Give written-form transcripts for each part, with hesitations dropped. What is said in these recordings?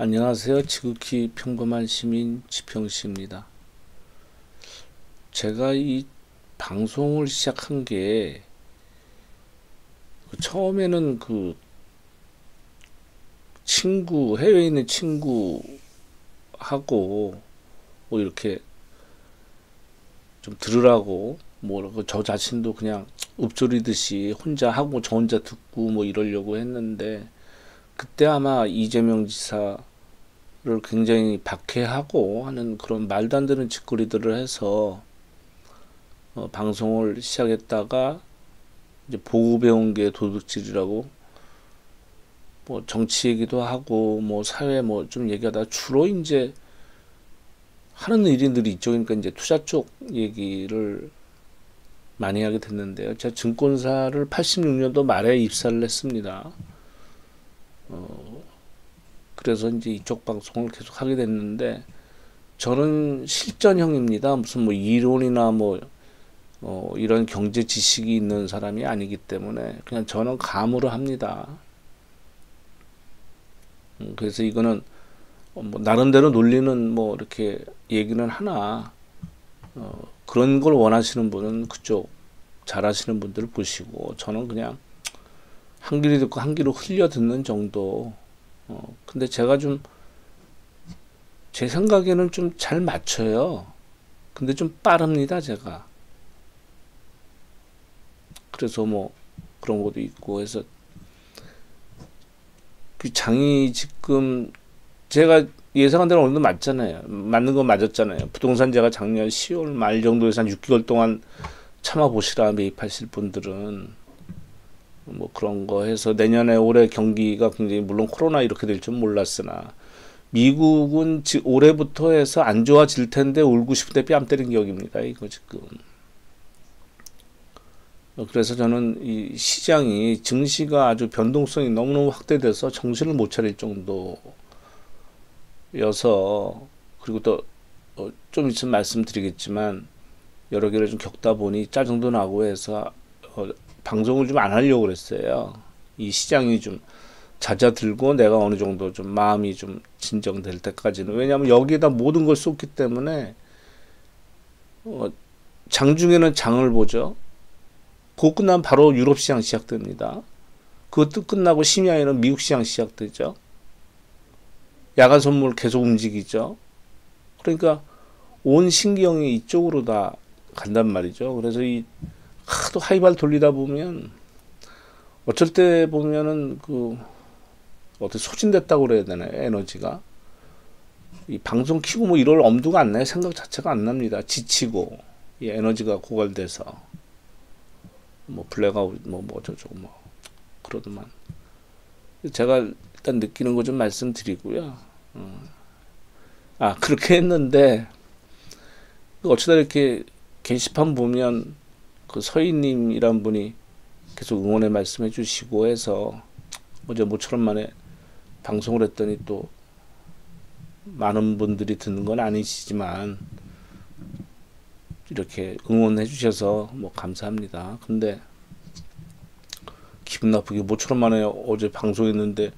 안녕하세요. 지극히 평범한 시민 지평씨입니다. 제가 이 방송을 시작한 게 처음에는 해외에 있는 친구하고 뭐 이렇게 좀 들으라고 저 자신도 그냥 읊조리듯이 혼자 하고 저 혼자 듣고 뭐 이러려고 했는데, 그때 아마 이재명 지사를 굉장히 박해하고 하는 그런 말도 안 되는 짓거리들을 해서 방송을 시작했다가 이제 보고 배운 게 도둑질이라고 뭐 정치 얘기도 하고 뭐 사회 뭐 좀 얘기하다 주로 이제 하는 일인들이 이쪽이니까 이제 투자 쪽 얘기를 많이 하게 됐는데요. 제가 증권사를 86년도 말에 입사를 했습니다. 그래서 이제 이쪽 방송을 계속 하게 됐는데, 저는 실전형입니다. 무슨 뭐 이론이나 이런 경제 지식이 있는 사람이 아니기 때문에 그냥 저는 감으로 합니다. 그래서 이거는 뭐 나름대로 논리는 뭐 이렇게 얘기는 하나, 그런 걸 원하시는 분은 그쪽 잘하시는 분들을 보시고, 저는 그냥 한 귀로 듣고 한 귀로 흘려 듣는 정도. 근데 제가 좀 제 생각에는 좀 잘 맞춰요. 근데 좀 빠릅니다, 제가. 그래서 뭐 그런 것도 있고 해서 그 장이 지금 제가 예상한 대로 어느 정도 맞잖아요. 맞는 건 맞았잖아요. 부동산 제가 작년 10월 말 정도에서 한 6개월 동안 참아보시라, 매입하실 분들은. 뭐 그런 거 해서 내년에 올해 경기가 굉장히, 물론 코로나 이렇게 될 줄 몰랐으나 미국은 올해부터 해서 안 좋아질 텐데 울고 싶은데 뺨 때린 격입니다. 이거 지금. 그래서 저는 이 시장이, 증시가 아주 변동성이 너무너무 확대돼서 정신을 못 차릴 정도여서, 그리고 또 좀 있으면 말씀드리겠지만 여러 개를 좀 겪다 보니 짜증도 나고 해서 방송을 좀 안 하려고 그랬어요. 이 시장이 좀 잦아들고 내가 어느 정도 좀 마음이 좀 진정될 때까지는. 왜냐하면 여기에다 모든 걸 쏟기 때문에 장중에는 장을 보죠. 그거 끝나면 바로 유럽 시장 시작됩니다. 그것도 끝나고 심야에는 미국 시장 시작되죠. 야간 선물 계속 움직이죠. 그러니까 온 신경이 이쪽으로 다 간단 말이죠. 그래서 이 하도 하이발 돌리다 보면 어쩔 때 보면은 어떻게 소진됐다고 그래야 되나요? 에너지가. 이 방송 키고 뭐 이럴 엄두가 안 나요. 생각 자체가 안 납니다. 지치고 이 에너지가 고갈돼서 뭐 블랙아웃 뭐 저쩌고 뭐 그러더만. 제가 일단 느끼는 거 좀 말씀드리고요. 그렇게 했는데 어쩌다 이렇게 게시판 보면 서희님이란 분이 계속 응원의 말씀해 주시고 해서 어제 모처럼 만에 방송을 했더니 또 많은 분들이 듣는 건 아니시지만 이렇게 응원해 주셔서 뭐 감사합니다. 근데 기분 나쁘게 모처럼 만에 어제 방송했는데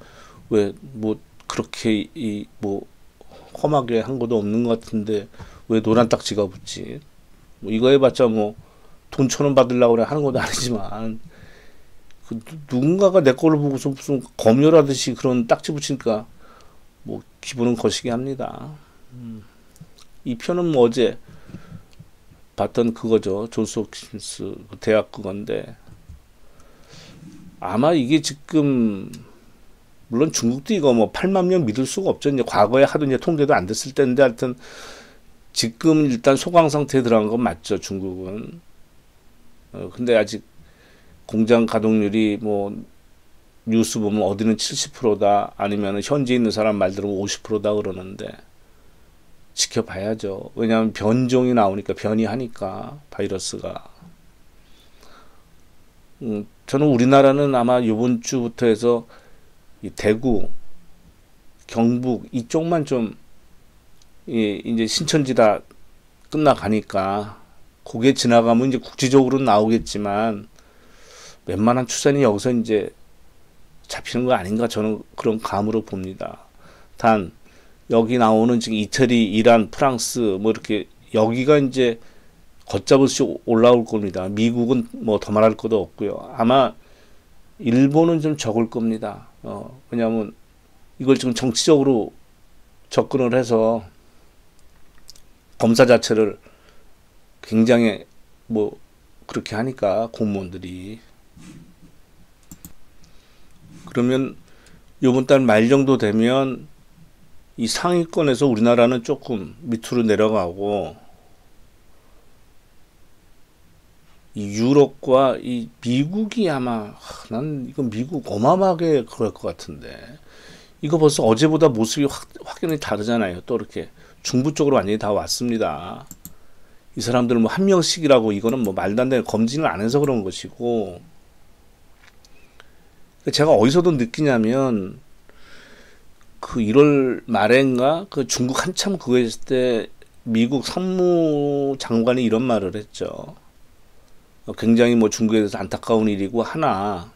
왜 뭐 그렇게 험하게 한 것도 없는 것 같은데 왜 노란 딱지가 붙지? 뭐 이거 해봤자 뭐 돈 1,000원 받으려고 하는 것도 아니지만, 누군가가 내 거를 보고서 무슨 검열하듯이 그런 딱지 붙이니까 뭐 기분은 거시기 합니다. 이 편은 뭐 어제 봤던 그거죠. 존스 홉킨스 대학 그건데, 아마 이게 지금, 물론 중국도 이거 뭐 8만 명 믿을 수가 없죠. 이제 과거에 하도 이제 통계도 안 됐을 때인데, 하여튼 지금 일단 소강 상태에 들어간 건 맞죠, 중국은. 근데 아직 공장 가동률이 뭐 뉴스 보면 어디는 70%다, 아니면 현지에 있는 사람 말 들으면 50%다 그러는데 지켜봐야죠. 왜냐하면 변종이 나오니까, 변이하니까 바이러스가. 저는 우리나라는 아마 이번 주부터 해서 이 대구, 경북 이쪽만 좀 이제 신천지다 끝나가니까, 그게 지나가면 이제 국지적으로 나오겠지만 웬만한 추세는 여기서 이제 잡히는 거 아닌가, 저는 그런 감으로 봅니다. 단 여기 나오는 지금 이태리, 이란, 프랑스 뭐 이렇게 여기가 이제 걷잡을 수 올라올 겁니다. 미국은 뭐 더 말할 것도 없고요. 아마 일본은 좀 적을 겁니다. 왜냐하면 이걸 지금 정치적으로 접근을 해서 검사 자체를 굉장히 뭐 그렇게 하니까 공무원들이. 그러면 요번 달 말 정도 되면 이 상위권에서 우리나라는 조금 밑으로 내려가고 이 유럽과 이 미국이 아마 난 이거 미국 어마어마하게 그럴 것 같은데 이거 벌써 어제보다 모습이 확연히 다르잖아요. 또 이렇게 중부 쪽으로 완전히 다 왔습니다. 이 사람들은 뭐 한 명씩이라고 이거는 뭐 말도 안 되는 검진을 안 해서 그런 것이고 제가 어디서도 느끼냐면 그 1월 말인가 그 중국 한참 그거 했을 때 미국 상무장관이 이런 말을 했죠. 굉장히 뭐 중국에 대해서 안타까운 일이고 하나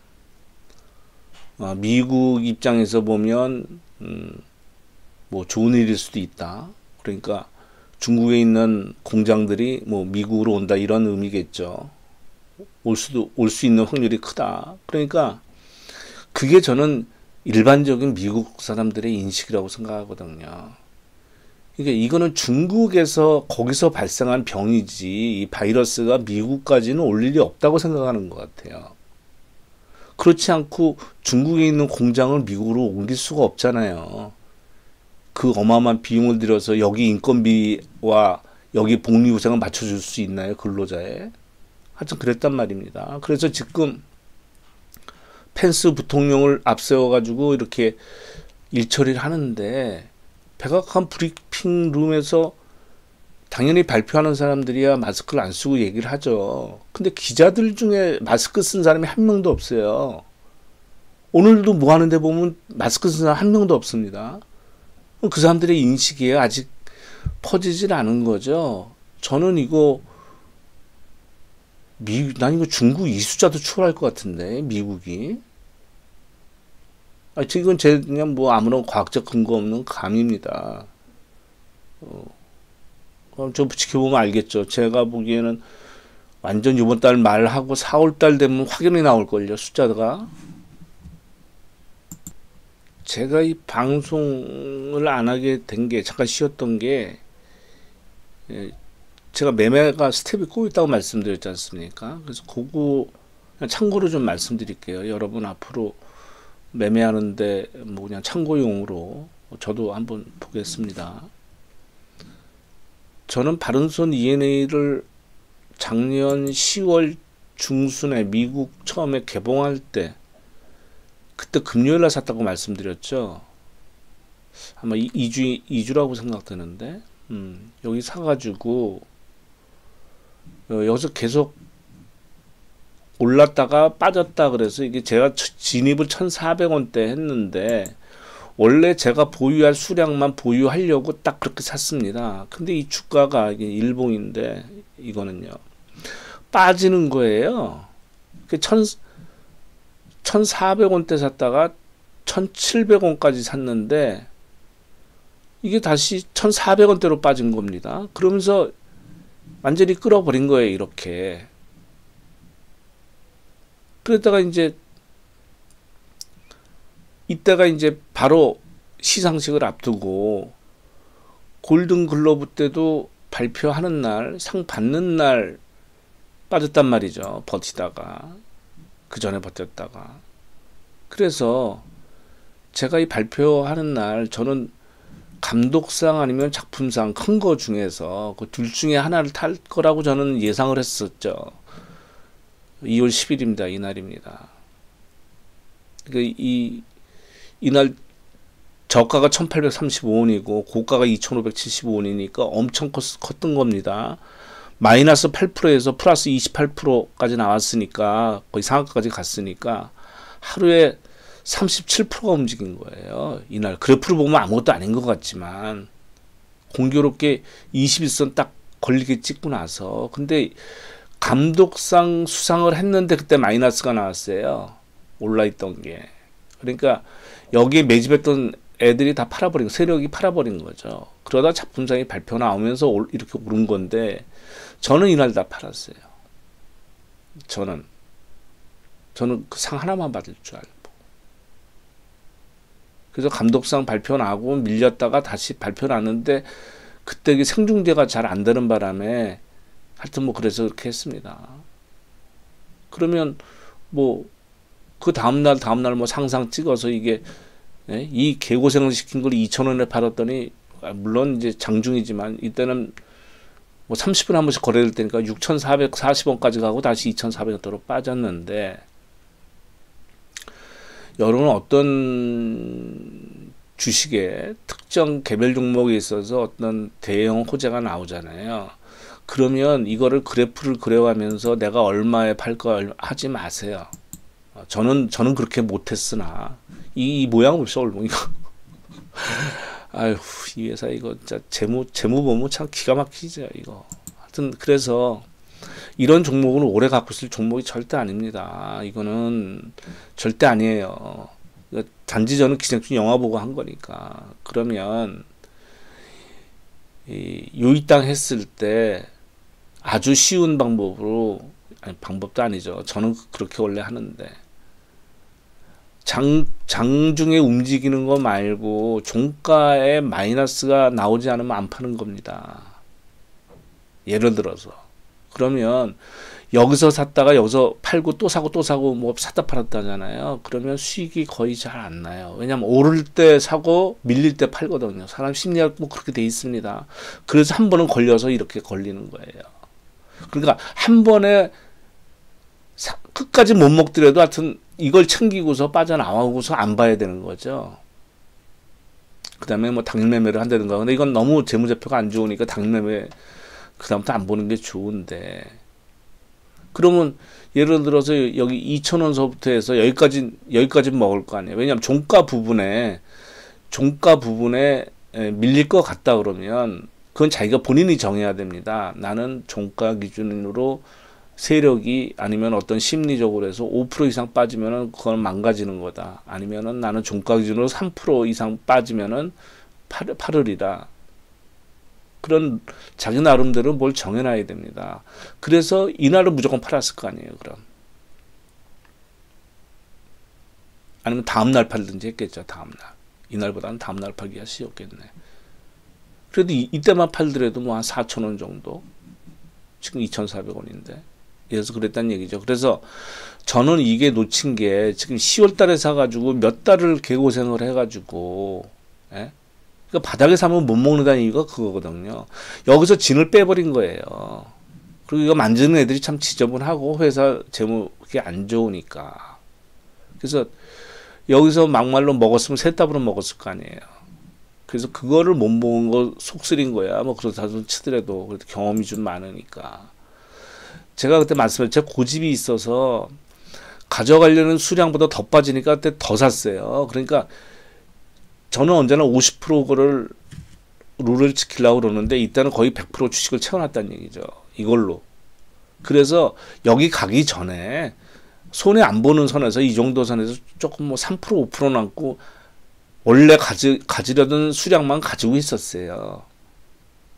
미국 입장에서 보면 뭐 좋은 일일 수도 있다. 그러니까 중국에 있는 공장들이 뭐 미국으로 온다 이런 의미겠죠. 올 수 있는 확률이 크다. 그러니까 그게 저는 일반적인 미국 사람들의 인식이라고 생각하거든요. 그러니까 이거는 중국에서 거기서 발생한 병이지 이 바이러스가 미국까지는 올 일이 없다고 생각하는 것 같아요. 그렇지 않고 중국에 있는 공장을 미국으로 옮길 수가 없잖아요. 그 어마어마한 비용을 들여서 여기 인건비와 여기 복리후생을 맞춰줄 수 있나요? 근로자에. 하여튼 그랬단 말입니다. 그래서 지금 펜스 부통령을 앞세워가지고 이렇게 일처리를 하는데 백악관 브리핑 룸에서 당연히 발표하는 사람들이야 마스크를 안 쓰고 얘기를 하죠. 근데 기자들 중에 마스크 쓴 사람이 한 명도 없어요. 오늘도 뭐 하는데 보면 마스크 쓴 사람 한 명도 없습니다. 그 사람들의 인식이 아직 퍼지질 않은 거죠. 저는 이거 난 이거 중국 이수자도 추월할 것 같은데 미국이. 이건 제 그냥 뭐 아무런 과학적 근거 없는 감입니다. 그럼 좀 지켜보면 알겠죠. 제가 보기에는 완전 이번 달 말하고 4월 달 되면 확연히 나올걸요, 숫자가. 제가 이 방송을 안 하게 된 게, 잠깐 쉬었던 게, 제가 매매가 스텝이 꼬여 있다고 말씀드렸지 않습니까? 그래서 그거 그냥 참고로 좀 말씀드릴게요. 여러분 앞으로 매매하는데 뭐 그냥 참고용으로 저도 한번 보겠습니다. 저는 바른손 ENA를 작년 10월 중순에 미국 처음에 개봉할 때 그때 금요일날 샀다고 말씀드렸죠. 아마 2주라고 생각되는데 여기 사가지고 여기서 계속 올랐다가 빠졌다 그래서 이게 제가 진입을 1,400원대 했는데 원래 제가 보유할 수량만 보유하려고 딱 그렇게 샀습니다. 근데 이 주가가 이게 일봉인데 이거는요 빠지는 거예요. 1,400원대 샀다가 1,700원까지 샀는데 이게 다시 1,400원대로 빠진 겁니다. 그러면서 완전히 끌어버린 거예요, 이렇게. 그러다가 이제 이때가 이제 바로 시상식을 앞두고 골든글로브 때도 발표하는 날, 상 받는 날 빠졌단 말이죠. 버티다가. 그 전에 버텼다가. 그래서 제가 이 발표하는 날 저는 감독상 아니면 작품상 큰 거 중에서 그 둘 중에 하나를 탈 거라고 저는 예상을 했었죠. 2월 10일입니다. 이날입니다. 그러니까 이날 저가가 1835원이고 고가가 2575원이니까 엄청 컸던 겁니다. 마이너스 8%에서 플러스 28%까지 나왔으니까 거의 상한가까지 갔으니까 하루에 37%가 움직인 거예요. 이날 그래프를 보면 아무것도 아닌 것 같지만 공교롭게 21선 딱 걸리게 찍고 나서 근데 감독상 수상을 했는데 그때 마이너스가 나왔어요. 올라있던 게. 그러니까 여기에 매집했던 애들이 다 팔아버린, 세력이 팔아버린 거죠. 그러다 작품상이 발표 나오면서 이렇게 오른 건데, 저는 이날 다 팔았어요. 저는 그 상 하나만 받을 줄 알고. 그래서 감독상 발표 나고 밀렸다가 다시 발표 났는데, 그때 생중계가 잘 안 되는 바람에, 하여튼 뭐 그래서 그렇게 했습니다. 그러면 뭐, 그 다음날 뭐 상상 찍어서 이게, 예? 이 개고생을 시킨 걸 2,000원에 팔았더니, 물론 이제 장중이지만, 이때는 뭐 30분 한 번씩 거래될 때니까 6,440원까지 가고 다시 2,400원대로 빠졌는데, 여러분 어떤 주식에 특정 개별 종목에 있어서 어떤 대형 호재가 나오잖아요. 그러면 이거를 그래프를 그려가면서 내가 얼마에 팔 거 하지 마세요. 저는 그렇게 못했으나 이 모양 봅시다. 이거 아휴, 이 회사 이거 진짜 재무 보면 참 기가 막히죠 이거. 하여튼 그래서 이런 종목은 오래 갖고 있을 종목이 절대 아닙니다. 이거는 절대 아니에요. 단지 저는 기생충 영화 보고 한 거니까. 그러면 이 요이땅 했을 때 아주 쉬운 방법으로, 아니 방법도 아니죠. 저는 그렇게 원래 하는데, 장중에 움직이는 거 말고 종가에 마이너스가 나오지 않으면 안 파는 겁니다. 예를 들어서. 그러면 여기서 샀다가 여기서 팔고 또 사고 뭐 샀다 팔았다 하잖아요. 그러면 수익이 거의 잘 안 나요. 왜냐면 오를 때 사고 밀릴 때 팔거든요. 사람 심리학 뭐 그렇게 돼 있습니다. 그래서 한 번은 걸려서 이렇게 걸리는 거예요. 그러니까 한 번에 끝까지 못 먹더라도 하여튼 이걸 챙기고서 빠져나오고서 안 봐야 되는 거죠. 그 다음에 뭐 당일매매를 한다든가. 근데 이건 너무 재무제표가 안 좋으니까 당일매매 그 다음부터 안 보는 게 좋은데, 그러면 예를 들어서 여기 2,000원서부터 해서 여기까지 먹을 거 아니에요. 왜냐하면 종가 부분에 밀릴 것 같다 그러면 그건 자기가 본인이 정해야 됩니다. 나는 종가 기준으로 세력이 아니면 어떤 심리적으로 해서 5% 이상 빠지면은 그건 망가지는 거다. 아니면은 나는 종가 기준으로 3% 이상 빠지면은 팔으리라. 그런 자기 나름대로 뭘 정해놔야 됩니다. 그래서 이날은 무조건 팔았을 거 아니에요. 그럼 아니면 다음날 팔든지 했겠죠. 다음날. 이날보다는 다음날 팔기가 쉬웠겠네. 그래도 이때만 팔더라도 뭐 한 4,000원 정도, 지금 2,400원인데 그래서 그랬다는 얘기죠. 그래서 저는 이게 놓친 게 지금 10월 달에 사가지고 몇 달을 개고생을 해가지고, 예? 그러니까 바닥에 사면 못 먹는다는 이유가 그거거든요. 여기서 진을 빼버린 거예요. 그리고 이거 만지는 애들이 참 지저분하고 회사 재무 그게 안 좋으니까. 그래서 여기서 막말로 먹었으면 셋 답으로 먹었을 거 아니에요. 그래서 그거를 못 먹은 거 속쓰린 거야. 뭐 그렇다고 치더라도 그래도 경험이 좀 많으니까. 제가 그때 말씀드렸죠. 제가 고집이 있어서 가져가려는 수량보다 더 빠지니까 그때 더 샀어요. 그러니까 저는 언제나 50%를 룰을 지키려고 그러는데 이때는 거의 100% 주식을 채워놨다는 얘기죠. 이걸로. 그래서 여기 가기 전에 손해 안 보는 선에서 이 정도 선에서 조금 뭐 3% 5% 남고 원래 가지려던 수량만 가지고 있었어요.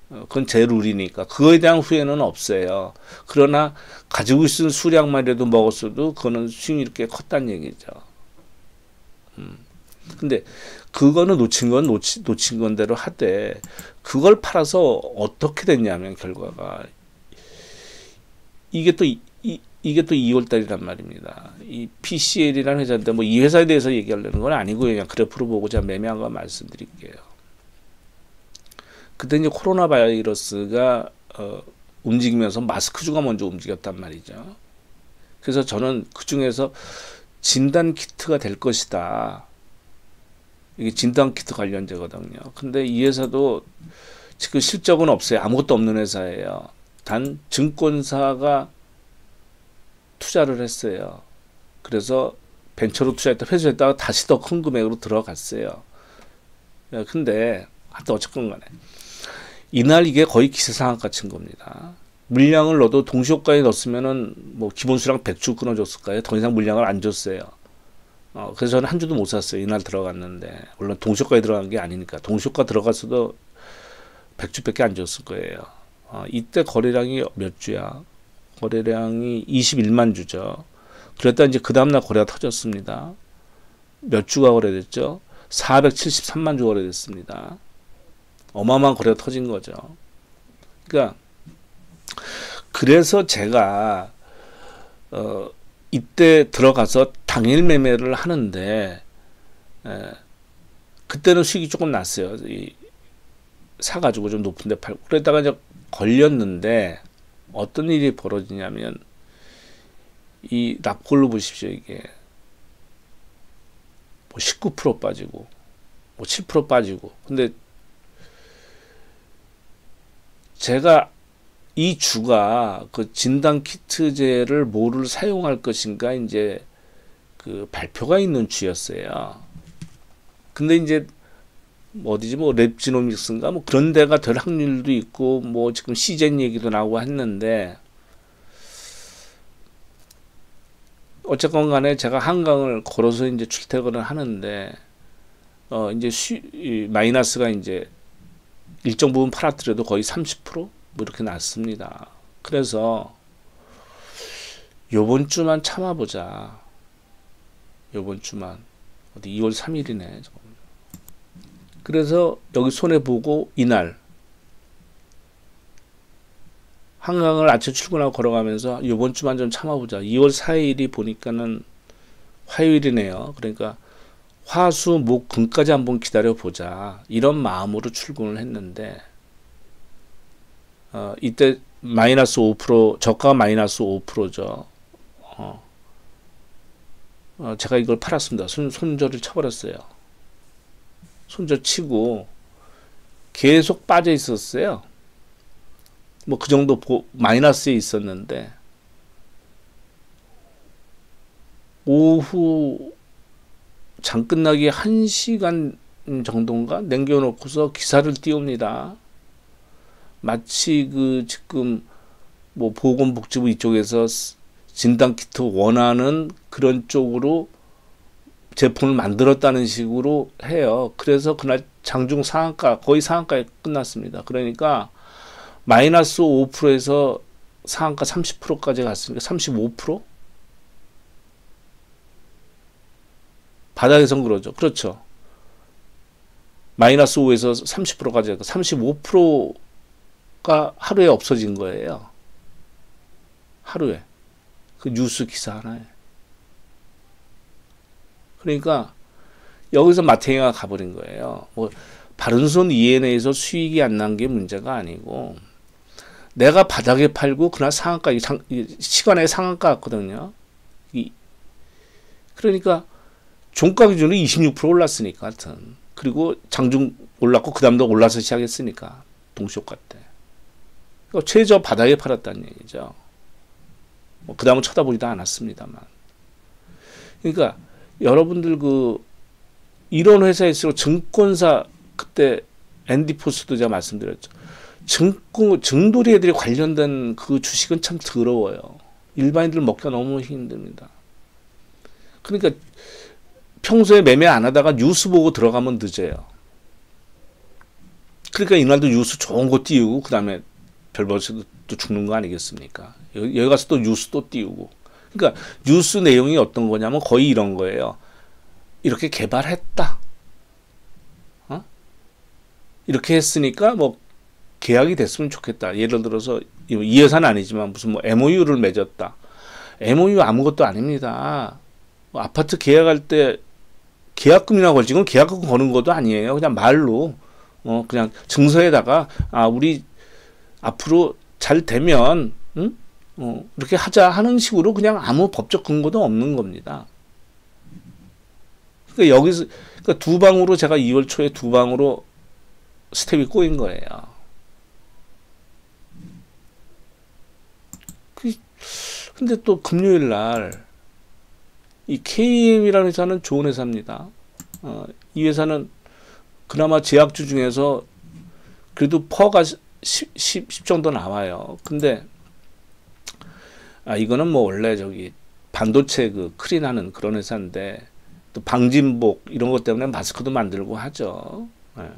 그건 제 룰이니까 그거에 대한 후회는 없어요. 그러나 가지고 있는 수량만이라도 먹었어도 그거는 수익이 이렇게 컸다는 얘기죠. 근데 그거는 놓친 건대로 하되, 그걸 팔아서 어떻게 됐냐면 결과가 이게 또 2월 달이란 말입니다. 이 PCL이라는 회사인데 뭐 이 회사에 대해서 얘기하려는 건 아니고요. 그냥 그래프로 보고 제가 매매한 거 말씀드릴게요. 그때 이제 코로나 바이러스가 움직이면서 마스크주가 먼저 움직였단 말이죠. 그래서 저는 그 중에서 진단 키트가 될 것이다. 이게 진단 키트 관련되거든요. 근데 이 회사도 지금 실적은 없어요. 아무것도 없는 회사예요. 단 증권사가 투자를 했어요. 그래서 벤처로 투자했다 회수했다가 다시 더 큰 금액으로 들어갔어요. 근데 하여튼 어쨌건 간에 이날 이게 거의 기세상한가 친 겁니다. 물량을 넣어도 동시효과에 넣었으면은 뭐 기본수량 100주 끊어줬을까요? 더 이상 물량을 안 줬어요. 그래서 저는 한 주도 못 샀어요. 이날 들어갔는데. 물론 동시효과에 들어간 게 아니니까. 동시효과 들어갔어도 100주밖에 안 줬을 거예요. 이때 거래량이 몇 주야? 거래량이 21만 주죠. 그랬다 이제 그 다음날 거래가 터졌습니다. 몇 주가 거래됐죠? 473만 주 거래됐습니다. 어마어마한 거래가 터진 거죠. 그러니까 그래서 제가 이때 들어가서 당일 매매를 하는데 그때는 수익이 조금 났어요. 사가지고 좀 높은데 팔고 그랬다가 이제 걸렸는데 어떤 일이 벌어지냐면 이 납골로 보십시오. 이게 뭐 19% 빠지고 뭐 7% 빠지고 근데 제가 이 주가 그 진단 키트제를 뭐를 사용할 것인가 이제 그 발표가 있는 주였어요. 근데 이제 어디지 뭐 랩지노믹스인가 뭐 그런 데가 될 확률도 있고 뭐 지금 시젠 얘기도 나오고 했는데 어쨌건 간에 제가 한강을 걸어서 이제 출퇴근을 하는데 이제 마이너스가 이제 일정 부분 팔았더라도 거의 30% 뭐 이렇게 났습니다. 그래서 요번 주만 참아보자. 요번 주만 어디 2월 3일이네. 그래서 여기 손해보고 이날 한강을 아침 출근하고 걸어가면서 요번 주만 좀 참아보자. 2월 4일이 보니까는 화요일이네요. 그러니까 화수 목 금까지 한번 기다려보자. 이런 마음으로 출근을 했는데 이때 마이너스 5% 저가 마이너스 5%죠. 제가 이걸 팔았습니다. 손절을 쳐버렸어요. 손절 치고 계속 빠져 있었어요. 뭐 그 정도 마이너스에 있었는데 오후 장 끝나기 1시간 정도인가 남겨놓고서 기사를 띄웁니다. 마치 그 지금 뭐 보건복지부 이쪽에서 진단키트 원하는 그런 쪽으로 제품을 만들었다는 식으로 해요. 그래서 그날 장중 상한가 거의 상한가에 끝났습니다. 그러니까 마이너스 5%에서 상한가 30%까지 갔으니까 35%? 바닥에선 그러죠. 그렇죠. 마이너스 5에서 30%까지 가고 35%가 하루에 없어진 거예요. 하루에. 그 뉴스 기사 하나에. 그러니까 여기서 마탱이가 가버린 거예요. 뭐 바른손 ENA에서 수익이 안 난 게 문제가 아니고 내가 바닥에 팔고 그날 상한가 시간에 상한가 같거든요. 그러니까 종가 기준으로 26% 올랐으니까 하여튼 그리고 장중 올랐고 그 다음도 올라서 시작했으니까 동시효과 때 그러니까 최저 바닥에 팔았다는 얘기죠. 뭐 그 다음은 쳐다보지도 않았습니다만. 그러니까 여러분들 이런 회사일수록 증권사 그때 앤디포스도 제가 말씀드렸죠. 증돌이 애들이 관련된 그 주식은 참 더러워요. 일반인들 먹기가 너무 힘듭니다. 그러니까 평소에 매매 안 하다가 뉴스 보고 들어가면 늦어요. 그러니까 이날도 뉴스 좋은 거 띄우고 그 다음에 별벌써 또 죽는 거 아니겠습니까? 여기 가서 또 뉴스 또 띄우고. 그러니까 뉴스 내용이 어떤 거냐면 거의 이런 거예요. 이렇게 개발했다. 이렇게 했으니까 뭐 계약이 됐으면 좋겠다. 예를 들어서 이 회사는 아니지만 무슨 뭐 MOU를 맺었다. MOU 아무것도 아닙니다. 뭐 아파트 계약할 때 계약금이나 걸지 건 계약금 거는 것도 아니에요. 그냥 말로 그냥 증서에다가 우리 앞으로 잘 되면 이렇게 하자 하는 식으로 그냥 아무 법적 근거도 없는 겁니다. 그러니까 여기서 그러니까 두 방으로 제가 2월 초에 두 방으로 스텝이 꼬인 거예요. 근데 또 금요일 날 이 KM이라는 회사는 좋은 회사입니다. 이 회사는 그나마 제약주 중에서 그래도 퍼가 10 정도 나와요. 근데 이거는 뭐 원래 저기 반도체 크린하는 그런 회사인데 또 방진복 이런 것 때문에 마스크도 만들고 하죠. 예.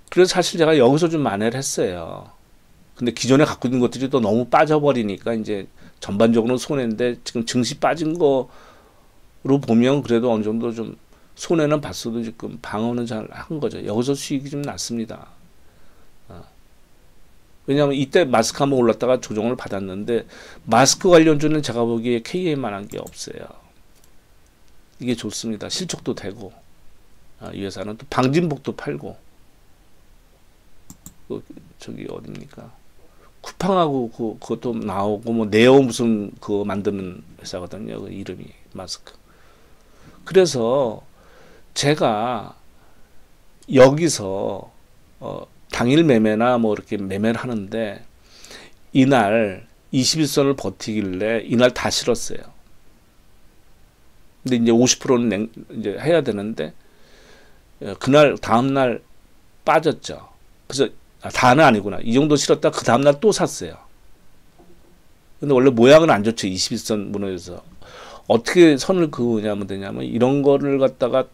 그래서 사실 제가 여기서 좀 만회를 했어요. 근데 기존에 갖고 있는 것들이 또 너무 빠져버리니까 이제 전반적으로 손해인데 지금 증시 빠진 거로 보면 그래도 어느 정도 좀 손해는 봤어도 지금 방어는 잘 한 거죠. 여기서 수익이 좀 났습니다. 왜냐하면 이때 마스크 한번 올랐다가 조정을 받았는데 마스크 관련주는 제가 보기에 KM만한 게 없어요. 이게 좋습니다. 실적도 되고 이 회사는 또 방진복도 팔고 저기 어딥니까? 쿠팡하고 그것도 나오고 뭐 네오 무슨 그거 만드는 회사거든요. 그 이름이 마스크. 그래서 제가 여기서 당일 매매나 뭐 이렇게 매매를 하는데 이날 21선을 버티길래 이날 다 실었어요. 근데 이제 50%는 이제 해야 되는데 그날 다음날 빠졌죠. 그래서 다는 아니구나. 이 정도 실었다 그 다음날 또 샀어요. 근데 원래 모양은 안 좋죠. 21선 무너져서. 어떻게 선을 그으냐면 되냐면 이런 거를 갖다가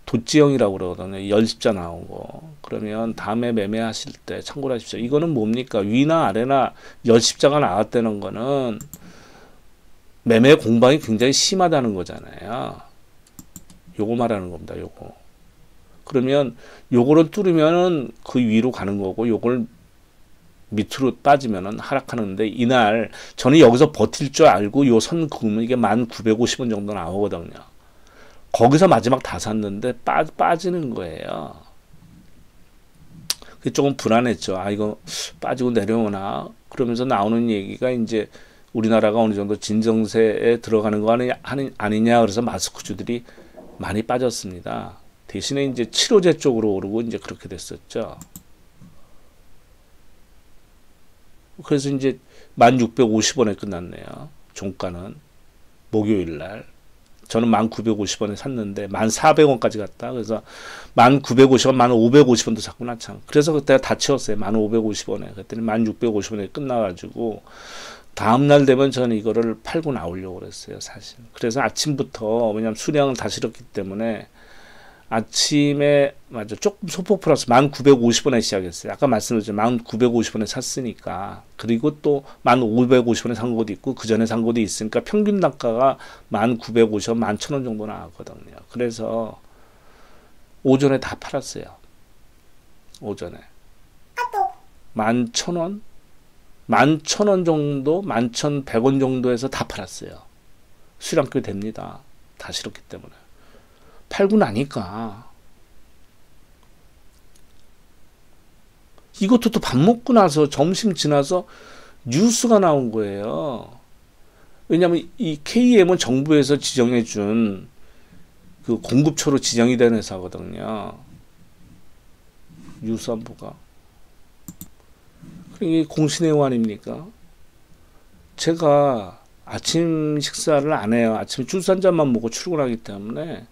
도지형이라고 그러거든요. 열십자 나오고. 그러면 다음에 매매하실 때 참고를 하십시오. 이거는 뭡니까? 위나 아래나 열십자가 나왔다는 거는 매매 공방이 굉장히 심하다는 거잖아요. 요거 말하는 겁니다. 요거. 그러면 요거를 뚫으면은 그 위로 가는 거고 요걸 밑으로 빠지면은 하락하는데 이날 저는 여기서 버틸 줄 알고 요 선 그으면 이게 1950원 정도 나오거든요. 거기서 마지막 다 샀는데 빠지는 거예요. 그게 조금 불안했죠. 아 이거 빠지고 내려오나 그러면서 나오는 얘기가 이제 우리나라가 어느 정도 진정세에 들어가는 거 아니냐 그래서 마스크주들이 많이 빠졌습니다. 대신에 이제 치료제 쪽으로 오르고 이제 그렇게 됐었죠. 그래서 이제 1650원에 끝났네요. 종가는 목요일 날. 저는 1950원에 샀는데 1400원까지 갔다. 그래서 1950원, 1550원도 샀구나 참. 그래서 그때 다 치웠어요. 1550원에. 그랬더니 1650원에 끝나가지고 다음날 되면 저는 이거를 팔고 나오려고 그랬어요. 사실. 그래서 아침부터 왜냐면 수량을 다 실었기 때문에 아침에 맞아 조금 소폭 플러스 1950원에 시작했어요. 아까 말씀드렸지만 1950원에 샀으니까 그리고 또 1550원에 산 것도 있고 그 전에 산 것도 있으니까 평균 단가가 1950원, 11,000원 정도 나왔거든요. 그래서 오전에 다 팔았어요. 오전에 11,000원, 11,000원 정도, 11,100원 정도에서 다 팔았어요. 수량 꽤 됩니다. 다 실었기 때문에. 팔고 나니까 이것도 또 밥 먹고 나서 점심 지나서 뉴스가 나온 거예요. 왜냐하면 이 KM은 정부에서 지정해 준 그 공급처로 지정이 된 회사거든요. 뉴스안보가. 이게 공신해용 아닙니까? 제가 아침 식사를 안 해요. 아침에 주스 한 잔만 먹고 출근하기 때문에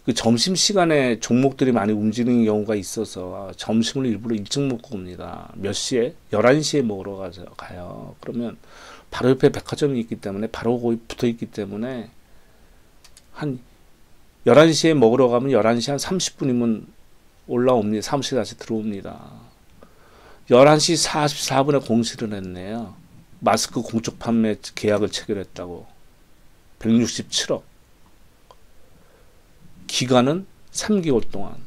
그 점심시간에 종목들이 많이 움직이는 경우가 있어서 점심을 일부러 일찍 먹고 옵니다. 몇 시에? 11시에 먹으러 가요. 그러면 바로 옆에 백화점이 있기 때문에 바로 거기 붙어 있기 때문에 한 11시에 먹으러 가면 11시 한 30분이면 올라옵니다. 사무실에 다시 들어옵니다. 11시 44분에 공시를 했네요. 마스크 공적 판매 계약을 체결했다고. 167억. 기간은 3개월 동안.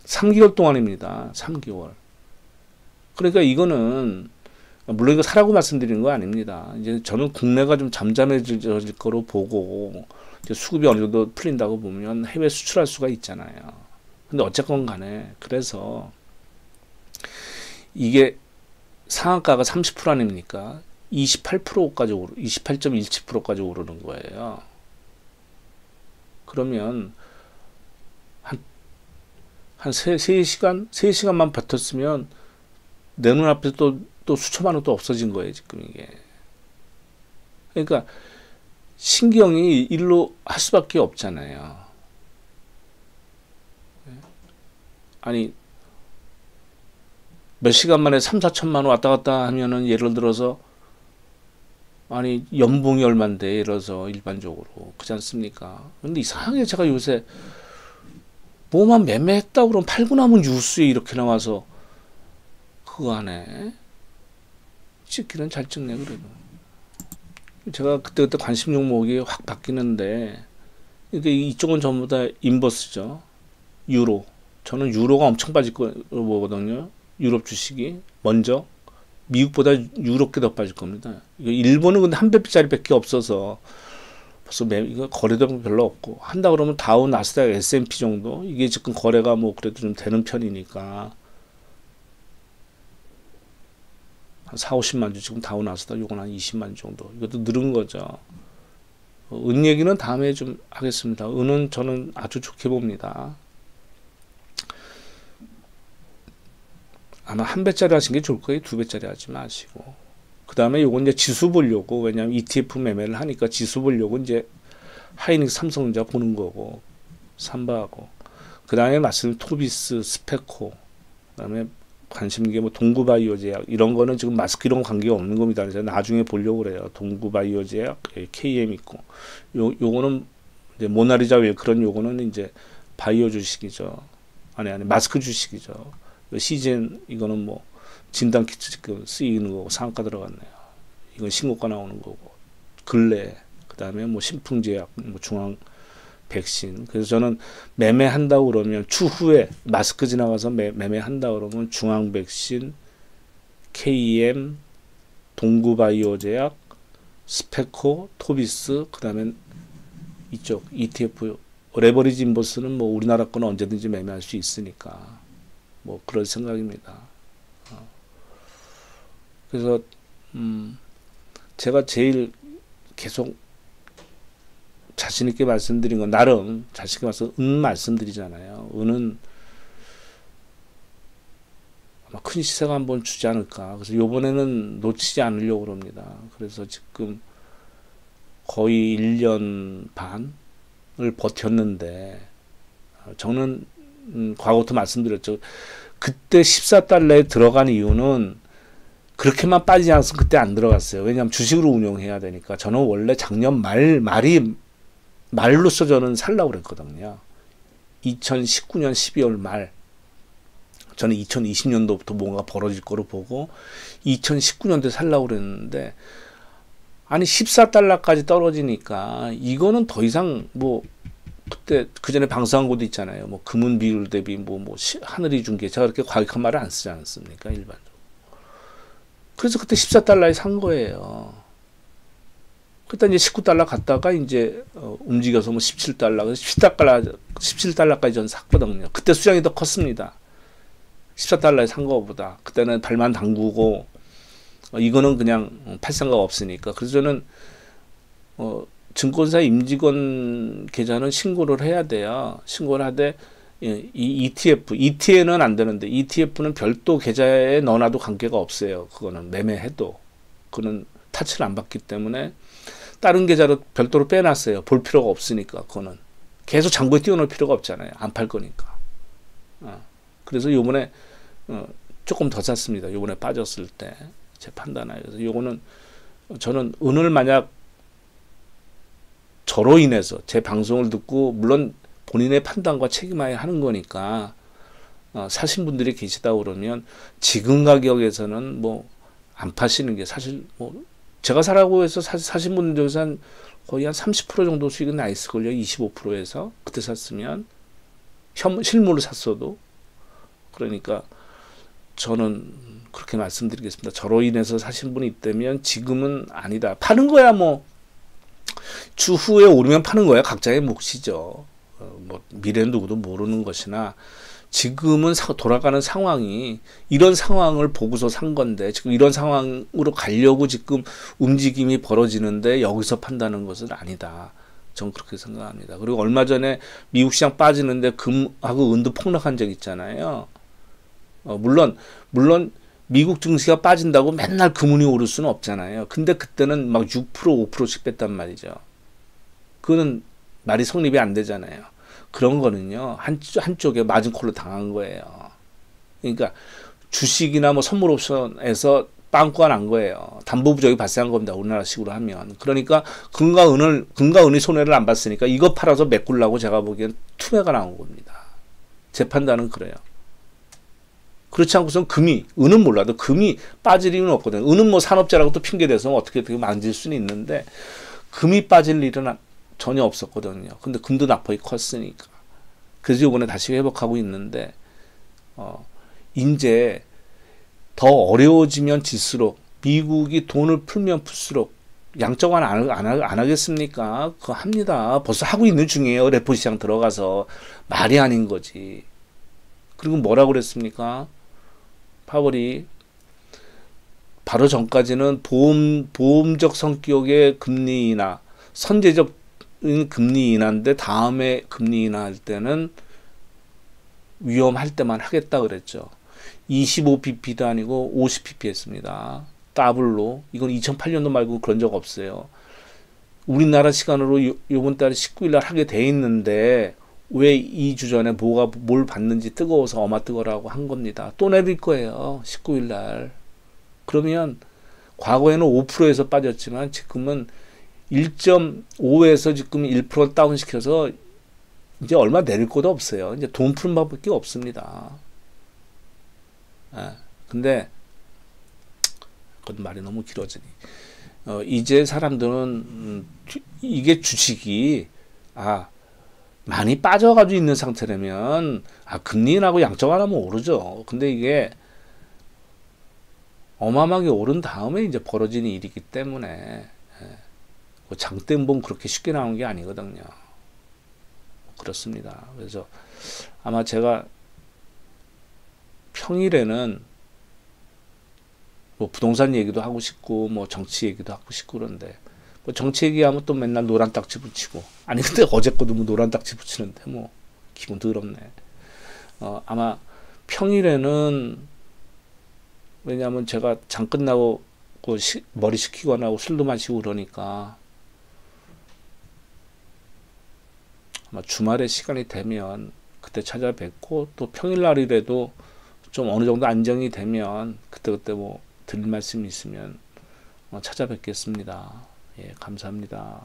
3개월 동안입니다. 3개월. 그러니까 이거는 물론 이거 사라고 말씀드리는 거 아닙니다. 이제 저는 국내가 좀 잠잠해질 거로 보고 이제 수급이 어느 정도 풀린다고 보면 해외 수출할 수가 있잖아요. 근데 어쨌건 간에 그래서 이게 상한가가 30% 아닙니까? 28%까지 28.17%까지 오르는 거예요. 그러면 한 3시간만 버텼으면 내 눈앞에 또 수천만 원 또 없어진 거예요, 지금 이게. 그러니까 신기영이 일로 할 수밖에 없잖아요. 아니 몇 시간 만에 3, 4천만 원 왔다 갔다 하면은 예를 들어서 아니 연봉이 얼만데 이래서 일반적으로 그렇지 않습니까? 근데 이상하게 제가 요새 뭐만 매매했다고 그러면 팔고 나면 뉴스에 이렇게 나와서 그거 하네. 찍기는 잘 찍네 그래도. 제가 그때그때 관심 종목이 확 바뀌는데 이게 이쪽은 전부 다 인버스죠. 유로. 저는 유로가 엄청 빠질 거로 보거든요. 유럽 주식이 먼저 미국보다 유럽게 더 빠질 겁니다. 이거 일본은 근데 한 배짜리밖에 없어서 벌써 이거 거래도 별로 없고 한다 그러면 다우 나스닥 S&P 정도 이게 지금 거래가 뭐 그래도 좀 되는 편이니까 한 4, 50만 주 지금 다우 나스닥 요건 한 20만 주 정도 이것도 늘은 거죠. 은 얘기는 다음에 좀 하겠습니다. 은은 저는 아주 좋게 봅니다. 아마 한 배짜리 하신 게 좋을 거예요. 2배짜리 하지 마시고. 그 다음에 요건 이제 지수 보려고, 왜냐면 ETF 매매를 하니까 지수 보려고 이제 하이닉스 삼성전자 보는 거고, 삼바하고. 그 다음에 말씀 토비스, 스페코, 그 다음에 관심 있는 게 뭐 동구바이오제약, 이런 거는 지금 마스크 이런 관계가 없는 겁니다. 그래서 나중에 보려고 그래요. 동구바이오제약, KM 있고. 요거는 이제 모나리자 웰크런 요거는 이제 바이오 주식이죠. 아니, 마스크 주식이죠. 시즌 이거는 뭐 진단 키트 지금 쓰이는 거고 상한가 들어갔네요. 이건 신고가 나오는 거고 근래 그다음에 뭐 신풍제약, 뭐 중앙 백신. 그래서 저는 매매한다고 그러면 추후에 마스크 지나가서 매매한다 그러면 중앙 백신, KM, 동구바이오제약, 스페코, 토비스, 그다음에 이쪽 ETF 레버리지 인버스는 뭐 우리나라 거는 언제든지 매매할 수 있으니까. 뭐 그런 생각입니다. 그래서 제가 제일 계속 자신 있게 말씀드린 건 나름 자신 있게 말씀드리잖아요. 은은 아마 큰 시세가 한번 주지 않을까. 그래서 요번에는 놓치지 않으려고 합니다. 그래서 지금 거의 1년 반을 버텼는데 저는 과거부터 말씀드렸죠. 그때 14달러에 들어간 이유는 그렇게만 빠지지 않아서 그때 안 들어갔어요. 왜냐하면 주식으로 운용해야 되니까. 저는 원래 작년 말로써 저는 살라고 그랬거든요. 2019년 12월 말. 저는 2020년도부터 뭔가 벌어질 거로 보고 2019년도에 살라고 그랬는데 아니 14달러까지 떨어지니까 이거는 더 이상 뭐 그때 그 전에 방송한 것도 있잖아요. 뭐 금은 비율 대비 뭐 하늘이 준 게 제가 그렇게 과격한 말을 안 쓰지 않습니까? 일반적으로. 그래서 그때 14달러에 산 거예요. 그때 이제 19달러 갔다가 이제 움직여서 뭐 17달러, 그래서 17달러까지 전 샀거든요. 그때 수량이 더 컸습니다. 14달러에 산 거보다. 그때는 발만 담그고 이거는 그냥 팔 생각 없으니까. 그래서 저는 증권사 임직원 계좌는 신고를 해야 돼요. 신고를 하되 이 ETN은 안 되는데 ETF는 별도 계좌에 넣어놔도 관계가 없어요. 그거는 매매해도 그거는 타치를 안 받기 때문에 다른 계좌로 별도로 빼놨어요. 볼 필요가 없으니까 그거는 계속 잔고에 띄워놓을 필요가 없잖아요. 안 팔 거니까. 그래서 요번에 조금 더 샀습니다. 요번에 빠졌을 때 제 판단하에. 그래서 요거는 저는 은을 만약 저로 인해서 제 방송을 듣고 물론 본인의 판단과 책임하에 하는 거니까 사신 분들이 계시다 그러면 지금 가격에서는 뭐 안 파시는 게 사실 뭐 제가 사라고 해서 사신 분들 중에서 한 거의 한 30% 정도 수익은 나 있을걸요. 25%에서 그때 샀으면 실물을 샀어도. 그러니까 저는 그렇게 말씀드리겠습니다. 저로 인해서 사신 분이 있다면 지금은 아니다. 파는 거야 뭐 추후에 오르면 파는 거야. 각자의 몫이죠. 뭐 미래는 누구도 모르는 것이나 지금은 돌아가는 상황이 이런 상황을 보고서 산 건데 지금 이런 상황으로 가려고 지금 움직임이 벌어지는데 여기서 판다는 것은 아니다. 전 그렇게 생각합니다. 그리고 얼마 전에 미국 시장 빠지는데 금하고 은도 폭락한 적 있잖아요. 물론 미국 증시가 빠진다고 맨날 금은이 오를 수는 없잖아요. 근데 그때는 막 6%, 5%씩 뺐단 말이죠. 그거는 말이 성립이 안 되잖아요. 그런 거는요, 한쪽에 마진콜로 당한 거예요. 그러니까 주식이나 뭐 선물 옵션에서 빵꾸가 난 거예요. 담보 부족이 발생한 겁니다. 우리나라식으로 하면. 그러니까 금과 은이 손해를 안 봤으니까 이거 팔아서 메꾸려고 제가 보기엔 투매가 나온 겁니다. 제 판단은 그래요. 그렇지 않고선 은은 몰라도 금이 빠질 일은 없거든요. 은은 뭐 산업재라고 또 핑계대서 어떻게 만질 수는 있는데 금이 빠질 일은 전혀 없었거든요. 근데 금도 낙폭이 컸으니까. 그래서 이번에 다시 회복하고 있는데 이제 더 어려워지면 질수록 미국이 돈을 풀면 풀수록 양적 완화 안 하겠습니까? 그거 합니다. 벌써 하고 있는 중이에요. 레포 시장 들어가서. 말이 아닌 거지. 그리고 뭐라고 그랬습니까? 파월이 바로 전까지는 보험적 성격의 금리 인하, 선제적 금리 인하인데 다음에 금리 인하할 때는 위험할 때만 하겠다 그랬죠. 25pp도 아니고 50pp 했습니다. 더블로. 이건 2008년도 말고 그런 적 없어요. 우리나라 시간으로 요번 달 19일 날 하게 돼 있는데 왜 2주 전에 뭘 받는지 뜨거워서 뜨거라고 한 겁니다. 또 내릴 거예요. 19일 날. 그러면 과거에는 5%에서 빠졌지만 지금은 1.5에서 지금 1% 다운시켜서 이제 얼마 내릴 것도 없어요. 이제 돈 푸는 방법밖에 없습니다. 근데 그건 말이 너무 길어지니 이제 사람들은 이게 주식이 많이 빠져가지고 있는 상태라면 금리 인하고 양적 완화하면 오르죠. 근데 이게 어마어마하게 오른 다음에 이제 벌어지는 일이기 때문에 장대음봉 그렇게 쉽게 나오는 게 아니거든요. 그렇습니다. 그래서 아마 제가 평일에는 뭐 부동산 얘기도 하고 싶고 뭐 정치 얘기도 하고 싶고 그런데 뭐 정치 얘기하면 또 맨날 노란 딱지 붙이고 아니 근데 어제 거도 뭐 노란 딱지 붙이는데 뭐 기분 더럽네. 아마 평일에는 왜냐하면 제가 장 끝나고 머리 식히거나 하고 술도 마시고 그러니까 아마 주말에 시간이 되면 그때 찾아뵙고 또 평일날이라도 좀 어느 정도 안정이 되면 그때 뭐 드릴 말씀이 있으면 찾아뵙겠습니다. 예, 감사합니다.